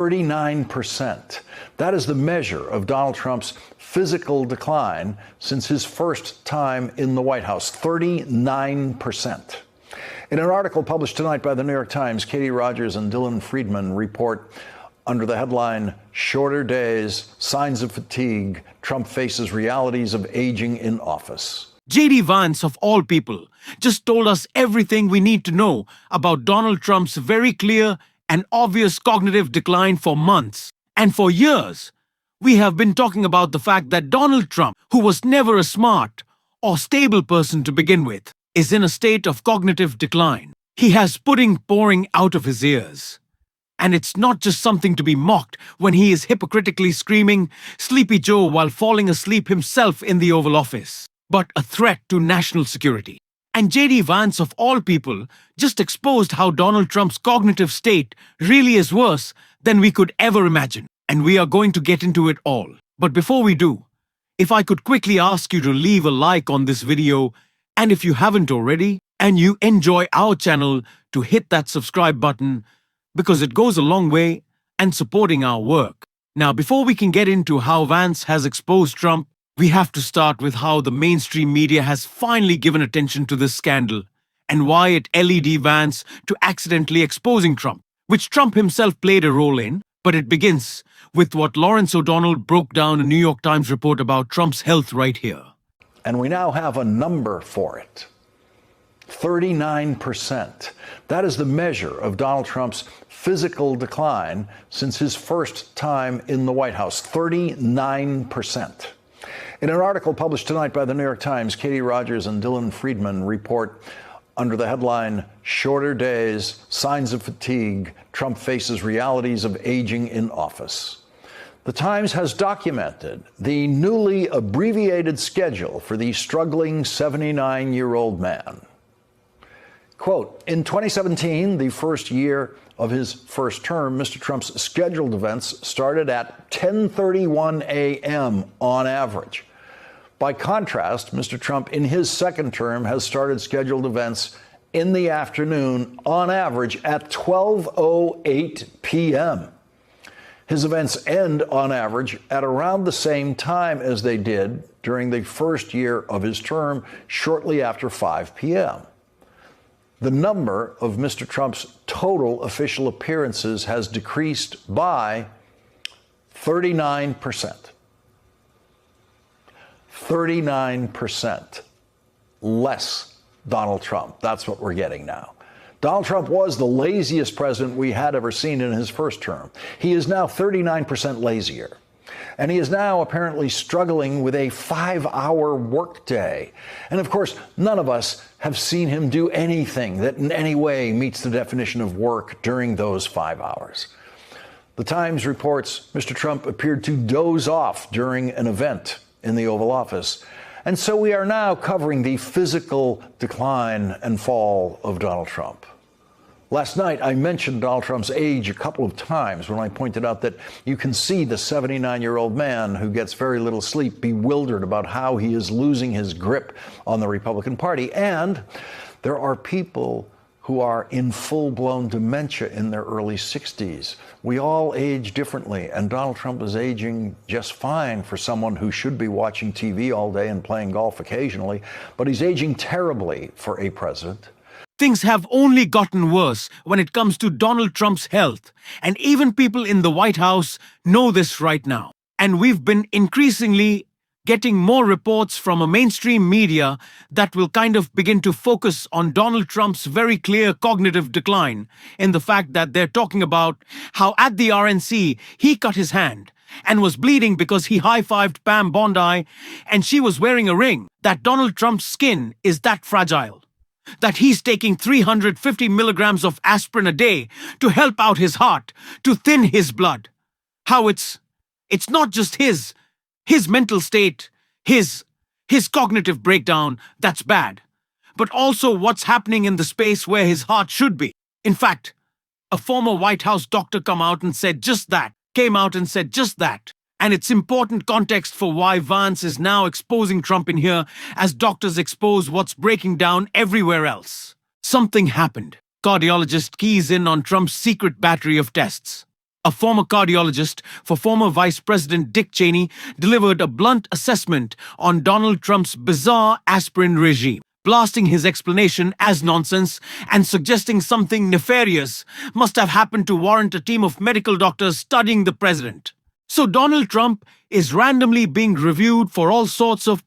39%. That is the measure of Donald Trump's physical decline since his first time in the White House. 39%. In an article published tonight by the New York Times, Katie Rogers and Dylan Friedman report under the headline, "Shorter Days, Signs of Fatigue, Trump Faces Realities of Aging in Office." JD Vance, of all people, just told us everything we need to know about Donald Trump's very clear and obvious cognitive decline for months. And for years, we have been talking about the fact that Donald Trump, who was never a smart or stable person to begin with, is in a state of cognitive decline. He has pudding pouring out of his ears. And it's not just something to be mocked when he is hypocritically screaming Sleepy Joe while falling asleep himself in the Oval Office, but a threat to national security. And JD Vance, of all people, just exposed how Donald Trump's cognitive state really is worse than we could ever imagine. And we are going to get into it all. But before we do, if I could quickly ask you to leave a like on this video, and if you haven't already, and you enjoy our channel, to hit that subscribe button, because it goes a long way in supporting our work. Now, before we can get into how Vance has exposed Trump, we have to start with how the mainstream media has finally given attention to this scandal and why it led Vance to accidentally exposing Trump, which Trump himself played a role in. But it begins with what Lawrence O'Donnell broke down a New York Times report about Trump's health right here. And we now have a number for it. 39%. That is the measure of Donald Trump's physical decline since his first time in the White House. 39%. In an article published tonight by the New York Times, Katie Rogers and Dylan Friedman report under the headline, "Shorter Days, Signs of Fatigue, Trump Faces Realities of Aging in Office." The Times has documented the newly abbreviated schedule for the struggling 79-year-old man. Quote, in 2017, the first year of his first term, Mr. Trump's scheduled events started at 10:31 a.m. on average. By contrast, Mr. Trump in his second term has started scheduled events in the afternoon on average at 12:08 p.m. His events end on average at around the same time as they did during the first year of his term, shortly after 5 p.m. The number of Mr. Trump's total official appearances has decreased by 39%. 39% less Donald Trump. That's what we're getting now. Donald Trump was the laziest president we had ever seen in his first term. He is now 39% lazier. And he is now apparently struggling with a 5-hour workday. And of course, none of us have seen him do anything that in any way meets the definition of work during those 5 hours. The Times reports Mr. Trump appeared to doze off during an event in the Oval Office. And so we are now covering the physical decline and fall of Donald Trump. Last night, I mentioned Donald Trump's age a couple of times when I pointed out that you can see the 79-year-old man who gets very little sleep bewildered about how he is losing his grip on the Republican Party. And there are people who are in full-blown dementia in their early 60s. We all age differently, and Donald Trump is aging just fine for someone who should be watching TV all day and playing golf occasionally, but he's aging terribly for a president. Things have only gotten worse when it comes to Donald Trump's health, and even people in the White House know this right now. And we've been increasingly getting more reports from a mainstream media that will kind of begin to focus on Donald Trump's very clear cognitive decline in the fact that they're talking about how at the RNC he cut his hand and was bleeding because he high-fived Pam Bondi and she was wearing a ring, that Donald Trump's skin is that fragile, that he's taking 350 milligrams of aspirin a day to help out his heart, to thin his blood. How it's not just his mental state, his cognitive breakdown that's bad, but also what's happening in the space where his heart should be. In fact, a former White House doctor came out and said just that. And it's important context for why Vance is now exposing Trump in here as doctors expose what's breaking down everywhere else. Something happened. Cardiologist keys in on Trump's secret battery of tests. A former cardiologist for former Vice President Dick Cheney delivered a blunt assessment on Donald Trump's bizarre aspirin regime, blasting his explanation as nonsense and suggesting something nefarious must have happened to warrant a team of medical doctors studying the president. So Donald Trump is randomly being reviewed for all sorts of,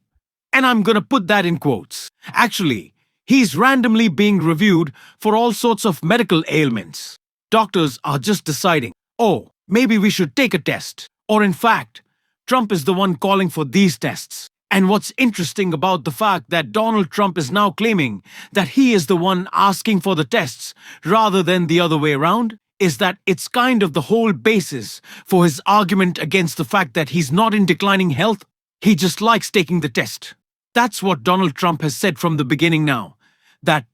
and I'm gonna put that in quotes. Actually, he's randomly being reviewed for all sorts of medical ailments. Doctors are just deciding, oh, maybe we should take a test. Or in fact, Trump is the one calling for these tests. And what's interesting about the fact that Donald Trump is now claiming that he is the one asking for the tests rather than the other way around is that it's kind of the whole basis for his argument against the fact that he's not in declining health. He just likes taking the test. That's what Donald Trump has said from the beginning now, that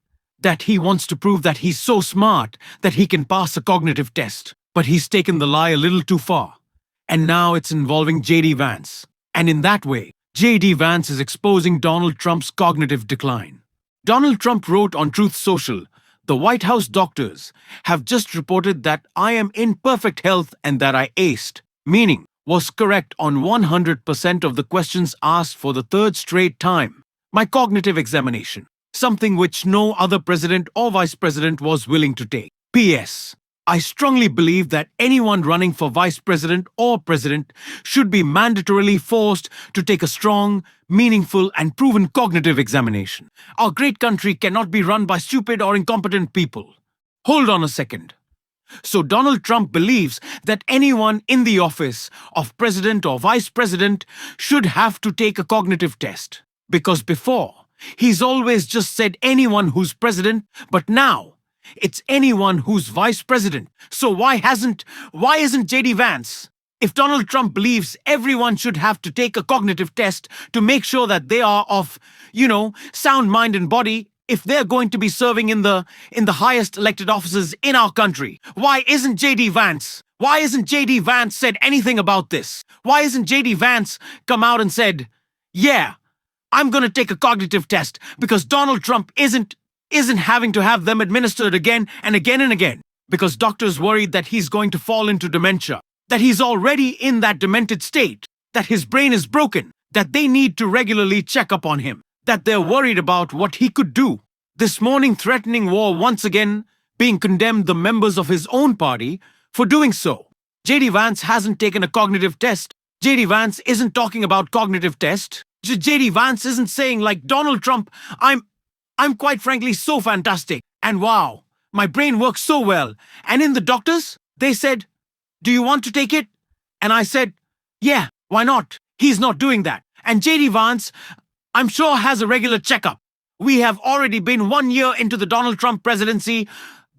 he wants to prove that he's so smart that he can pass a cognitive test. But he's taken the lie a little too far. And now it's involving J.D. Vance. And in that way, J.D. Vance is exposing Donald Trump's cognitive decline. Donald Trump wrote on Truth Social, "The White House doctors have just reported that I am in perfect health and that I aced," meaning was correct on 100% of the questions asked for the third straight time. My cognitive examination, something which no other president or vice president was willing to take. P.S. I strongly believe that anyone running for vice president or president should be mandatorily forced to take a strong, meaningful, and proven cognitive examination. Our great country cannot be run by stupid or incompetent people. Hold on a second. So Donald Trump believes that anyone in the office of president or vice president should have to take a cognitive test. Because before, he's always just said anyone who's president, but now it's anyone who's vice president. So why isn't J.D. Vance? If Donald Trump believes everyone should have to take a cognitive test to make sure that they are of, sound mind and body, if they're going to be serving in the highest elected offices in our country, why isn't J.D. Vance? Why isn't J.D. Vance said anything about this? Why isn't J.D. Vance come out and said, yeah, I'm going to take a cognitive test because Donald Trump isn't having to have them administered again and again and again because doctors worried that he's going to fall into dementia, that he's already in that demented state, that his brain is broken, that they need to regularly check up on him, that they're worried about what he could do. This morning threatening war once again being condemned the members of his own party for doing so. J.D. Vance hasn't taken a cognitive test. J.D. Vance isn't talking about cognitive test. J.D. Vance isn't saying like Donald Trump, I'm quite frankly so fantastic. And wow, my brain works so well. And in the doctors, they said, do you want to take it? And I said, yeah, why not? He's not doing that. And J.D. Vance, I'm sure has a regular checkup. We have already been 1 year into the Donald Trump presidency.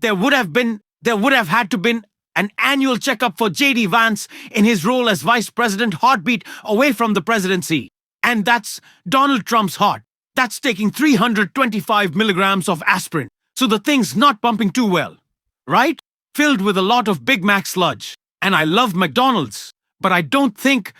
There would have had to been an annual checkup for J.D. Vance in his role as vice president, heartbeat away from the presidency. And that's Donald Trump's heart. That's taking 325 milligrams of aspirin. So the thing's not pumping too well, right? Filled with a lot of Big Mac sludge. And I love McDonald's, but I don't think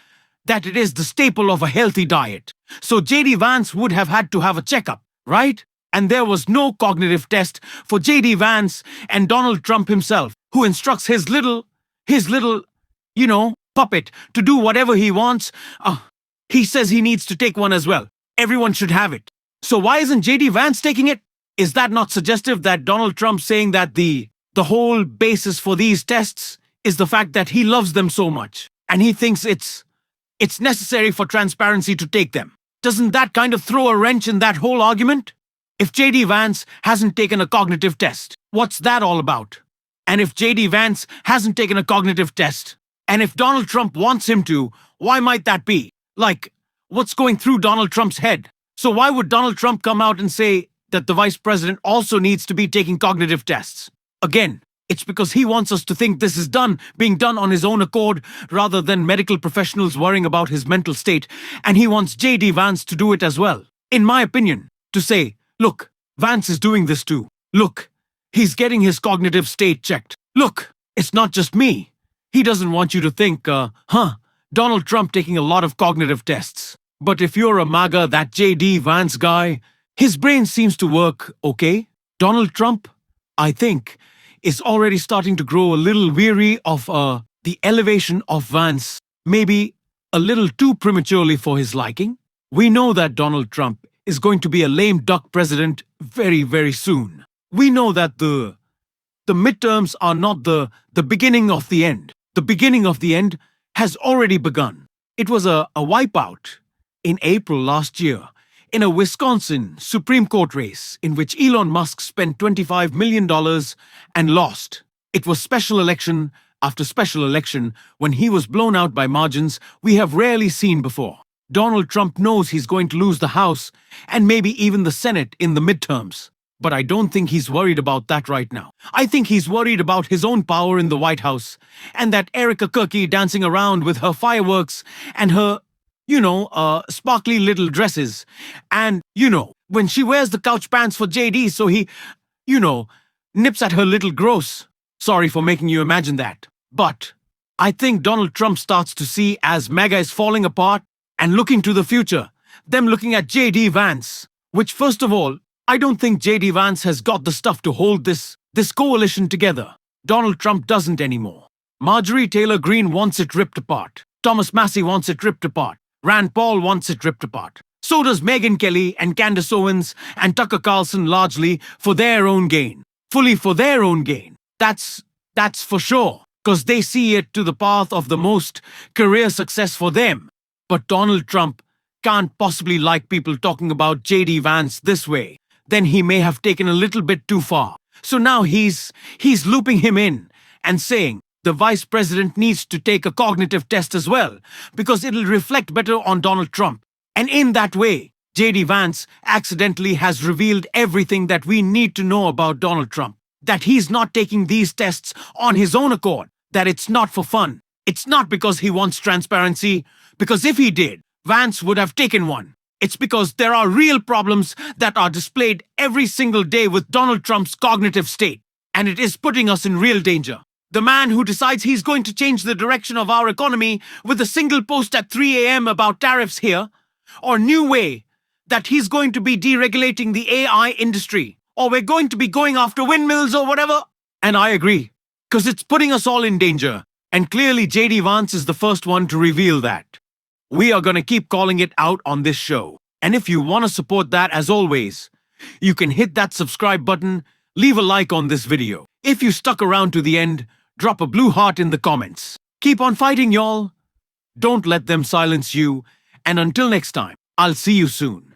that it is the staple of a healthy diet. So J.D. Vance would have had to have a checkup, right? And there was no cognitive test for J.D. Vance and Donald Trump himself, who instructs his little, puppet to do whatever he wants. He says he needs to take one as well. Everyone should have it. So why isn't J.D. Vance taking it? Is that not suggestive that Donald Trump saying that the whole basis for these tests is the fact that he loves them so much and he thinks it's necessary for transparency to take them? Doesn't that kind of throw a wrench in that whole argument? If J.D. Vance hasn't taken a cognitive test, what's that all about? And if J.D. Vance hasn't taken a cognitive test, and if Donald Trump wants him to, why might that be? Like, what's going through Donald Trump's head? So why would Donald Trump come out and say that the vice president also needs to be taking cognitive tests? Again, it's because he wants us to think this is being done on his own accord rather than medical professionals worrying about his mental state, and he wants J.D. Vance to do it as well. In my opinion, to say, look, Vance is doing this too. Look, he's getting his cognitive state checked. Look, it's not just me. He doesn't want you to think, Donald Trump taking a lot of cognitive tests. But if you're a MAGA, that J.D. Vance guy, his brain seems to work okay. Donald Trump, I think, is already starting to grow a little weary of the elevation of Vance may be a little too prematurely for his liking. We know that Donald Trump is going to be a lame duck president very, very soon. We know that the midterms are not the beginning of the end. The beginning of the end has already begun. It was a wipeout in April last year in a Wisconsin Supreme Court race in which Elon Musk spent $25 million and lost. It was special election after special election when he was blown out by margins we have rarely seen before. Donald Trump knows he's going to lose the House and maybe even the Senate in the midterms. But I don't think he's worried about that right now. I think he's worried about his own power in the White House and that Erica Kirky dancing around with her fireworks and her, sparkly little dresses. And, when she wears the couch pants for JD so he, nips at her little gross. Sorry for making you imagine that. But I think Donald Trump starts to see as MAGA is falling apart and looking to the future, them looking at JD Vance, which first of all, I don't think JD Vance has got the stuff to hold this coalition together. Donald Trump doesn't anymore. Marjorie Taylor Greene wants it ripped apart. Thomas Massey wants it ripped apart. Rand Paul wants it ripped apart. So does Megyn Kelly and Candace Owens and Tucker Carlson largely for their own gain. Fully for their own gain. That's for sure. Because they see it to the path of the most career success for them. But Donald Trump can't possibly like people talking about JD Vance this way. Then he may have taken a little bit too far. So now he's looping him in and saying the vice president needs to take a cognitive test as well because it'll reflect better on Donald Trump. And in that way, JD Vance accidentally has revealed everything that we need to know about Donald Trump. That he's not taking these tests on his own accord. That it's not for fun. It's not because he wants transparency, because if he did, Vance would have taken one. It's because there are real problems that are displayed every single day with Donald Trump's cognitive state. And it is putting us in real danger. The man who decides he's going to change the direction of our economy with a single post at 3 a.m. about tariffs here, or new way that he's going to be deregulating the AI industry, or we're going to be going after windmills or whatever. And I agree, because it's putting us all in danger. And clearly JD Vance is the first one to reveal that. We are going to keep calling it out on this show. And if you want to support that, as always, you can hit that subscribe button, leave a like on this video. If you stuck around to the end, drop a blue heart in the comments. Keep on fighting, y'all. Don't let them silence you. And until next time, I'll see you soon.